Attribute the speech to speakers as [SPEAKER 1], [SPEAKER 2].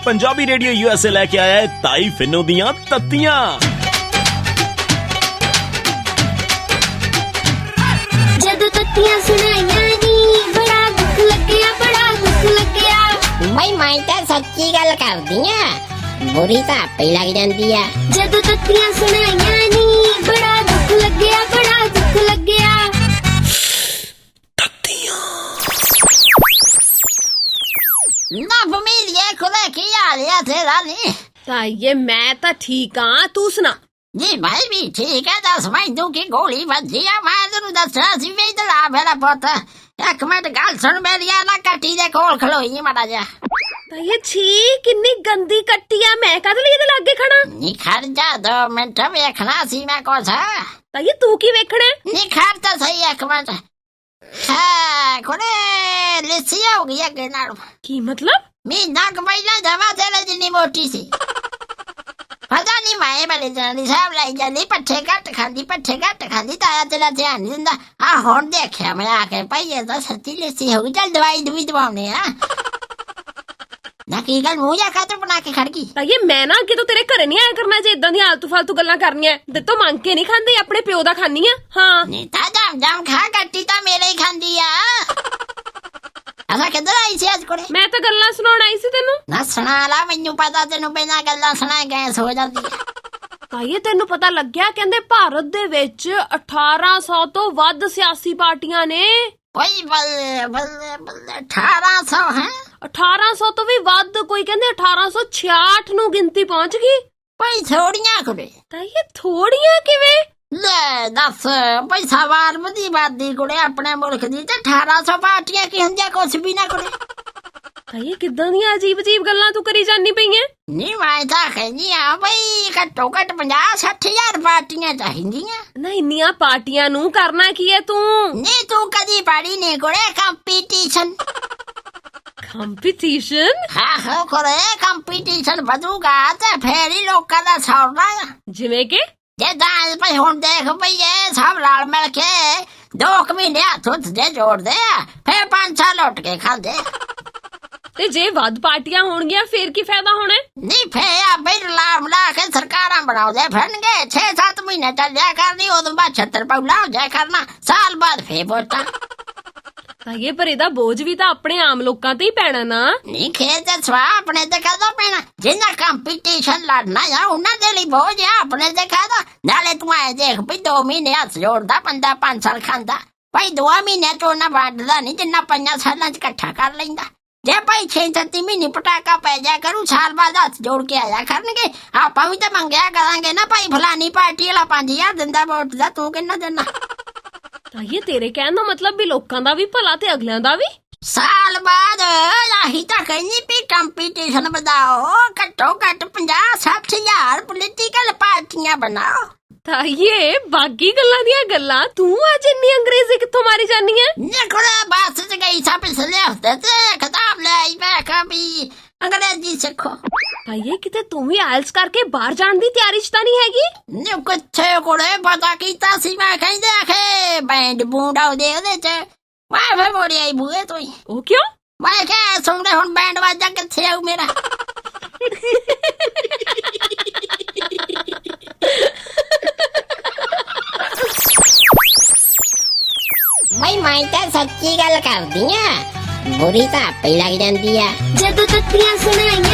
[SPEAKER 1] Punjabi radio USA लेके आया है ताई फिनो दियां तत्तियां।
[SPEAKER 2] जदों तत्तियां सुनाइयां नी बड़ा दुख लग्या, बड़ा दुख लग्या।
[SPEAKER 3] भाई मैं तो सच्ची गल करदी आ, बुरी तो आपे लग जांदी आ।
[SPEAKER 2] जदों तत्तियां सुनाइयां नी बड़ा दुख लग्या, बड़ा दुख लग्या।
[SPEAKER 3] ना फमीलिया खुले की हाल है तेरा नी?
[SPEAKER 4] ताइये मैं तो ठीक हाँ, तू सुना।
[SPEAKER 3] जी भाई भी ठीक है। दस भाई तू की गोली बजी है, मैं तेनू दसना सी वे इधर आ मेरा पुत। एक मिनट गल सुन मेरी, ना कट्टी दे कोल खलोई माड़ा जा।
[SPEAKER 4] ताइये छी किन्नी गंदी कट्टी है, मैं कद लिए इहदे लागे खड़ा।
[SPEAKER 3] नी खड़ जा 2 मिनट वेखना सी मैं कुछ।
[SPEAKER 4] ताइये तू की वेखना?
[SPEAKER 3] नी खड़ तो सही एक मिनट। हाँ कुड़े लिस्सी हो गई अगे नाल।
[SPEAKER 4] की मतलब?
[SPEAKER 3] महीना क पहला जमा तेरे जिन्नी मोटी सी। पता नहीं माए बड़े जानी साहब लाई जानी पट्ठे घट खांदी ताया तेरा ध्यान नहीं दिंदा। आ हुण देखिया मैं आके भाई ये तो सच्ची लिस्सी हो गई। चल दवाई दुवी दवाउने आ ना की गल मुंह जा खातर बना के खड़ गई।
[SPEAKER 4] ताइये मैं ना अगे तो तेरे घरे नहीं आया करना जे इदां दी आलतू फालतू गल्लां करनियां। ते तो मंग के नहीं खांदी, अपने प्यो दा खानी आ। हाँ
[SPEAKER 3] नीता जाम खा कट्टी तो मेरे ही खांदी आ। असा किधर आई सी अज कुड़े?
[SPEAKER 4] मैं तो गल्लां सुनाउण आई सी तेनू।
[SPEAKER 3] ना सुना ला, मैनू पता तेनू बिना गल्लां सुनाए गैस हो जांदी है।
[SPEAKER 4] ताइये तेनू पता लग्या कहंदे भारत दे विच 1800 तो वध सियासी पार्टियां ने।
[SPEAKER 3] ओए बल्ले बल्ले बल्ले 1800 है?
[SPEAKER 4] 1800 तो भी वध, कोई कहंदे 1866 नू गिनती पहुंच गई।
[SPEAKER 3] भाई थोड़ियां कुड़े।
[SPEAKER 4] ताइये थोड़ियां किवें?
[SPEAKER 3] ले दस पैसा वार बदी बादी कुड़े अपने मुल्क दी ते 1800 पार्टियां की हुंदियां कुछ भी ना कुड़े।
[SPEAKER 4] ताइये किदां दी अजीब अजीब गल्लां तू करी जानी पई है।
[SPEAKER 3] नी मैं तां कहनी आ भाई घट्टो घट 50-60 हज़ार पार्टियां चाहिदियां।
[SPEAKER 4] ना इन्नियां पार्टियां नू करना की है तू?
[SPEAKER 3] नी तू कदी पढ़ी नहीं कुड़े कंपटीशन।
[SPEAKER 4] कंपटीशन?
[SPEAKER 3] हाँ कुड़े कंपटीशन बदूगा ते फेर ही लोकां दा सौरना। जिवें
[SPEAKER 4] के
[SPEAKER 3] जे दाल पे हुण देख भई ये सब रल मिल के 2 महीने हथ हुथ जे जोड़ दे फिर 5 साल उठ के खा दे।
[SPEAKER 4] ते जे वध पार्टियां होणगियां फिर की फायदा होना?
[SPEAKER 3] नी फिर आपे ला मिला के सरकारां बनाउंदे फिरनगे। 6-7 महीने चलिया करनी, उदों बाद 76 पौला हो जाया करना, साल बाद फिर वोटां।
[SPEAKER 4] ताइये पर इहदा बोझ भी तां अपने आम लोकां ते ही पैना ना।
[SPEAKER 3] नी खेत सवा अपने ते कदों पैना? जिन्ना कंपटीशन लड़ना या उन्हां दे लई बोझ आ, अपने ते कदों? नाले तू आए देख भई 2 महीने हथ जोड़दा बंदा 5 साल खांदा। भाई 2 महीने चों ना वंडदा नहीं जिन्ना 5 सालां च इकट्ठा कर लैंदा। जे भाई 6-7 महीने पटाका पै जाया करू, साल बाद हथ जोड़ के आया करनगे। आपां भी तो मंगया करांगे ना भाई फलानी पार्टी वाला 5000 दिंदा वोट दा, तू किन्ना देना?
[SPEAKER 4] ताइये तेरे कहण दा मतलब भी लोकां दा भी भला ते अगलियां दा भी।
[SPEAKER 3] साल बाद आही तां कहनी भी कंपटीशन बढ़ाओ, घट्टो घट 50-60 हज़ार पोलिटिकल पार्टियां बनाओ।
[SPEAKER 4] ताइये बाकी गल्लां दियां गल्लां तू अज इन्नी अंग्रेजी कित्थों मारी जानी है?
[SPEAKER 3] निकले बस च गई सा पिछले हफ्ते ते किताब ले आई, मैं कहा भी अंग्रेजी सीखो।
[SPEAKER 4] ताइये किते तू भी आइल्स करके बाहर जान दी तैयारी च तां नहीं हैगी?
[SPEAKER 3] नी किथे कुड़े पता कीता सी मैं कहंदे आखे बैंड बूंड आउंदे ओदे च। मैं फिर मोड़ी आई बूए तो ही।
[SPEAKER 4] ओ क्यों?
[SPEAKER 3] मैं कहा सुनदे हुण बैंड वाजा किथे आऊ मेरा। भाई मैं तो सच्ची गल करदी आ, बुरी तो आपे लग जांदी आ।
[SPEAKER 2] जदों तत्तियां सुनाइयां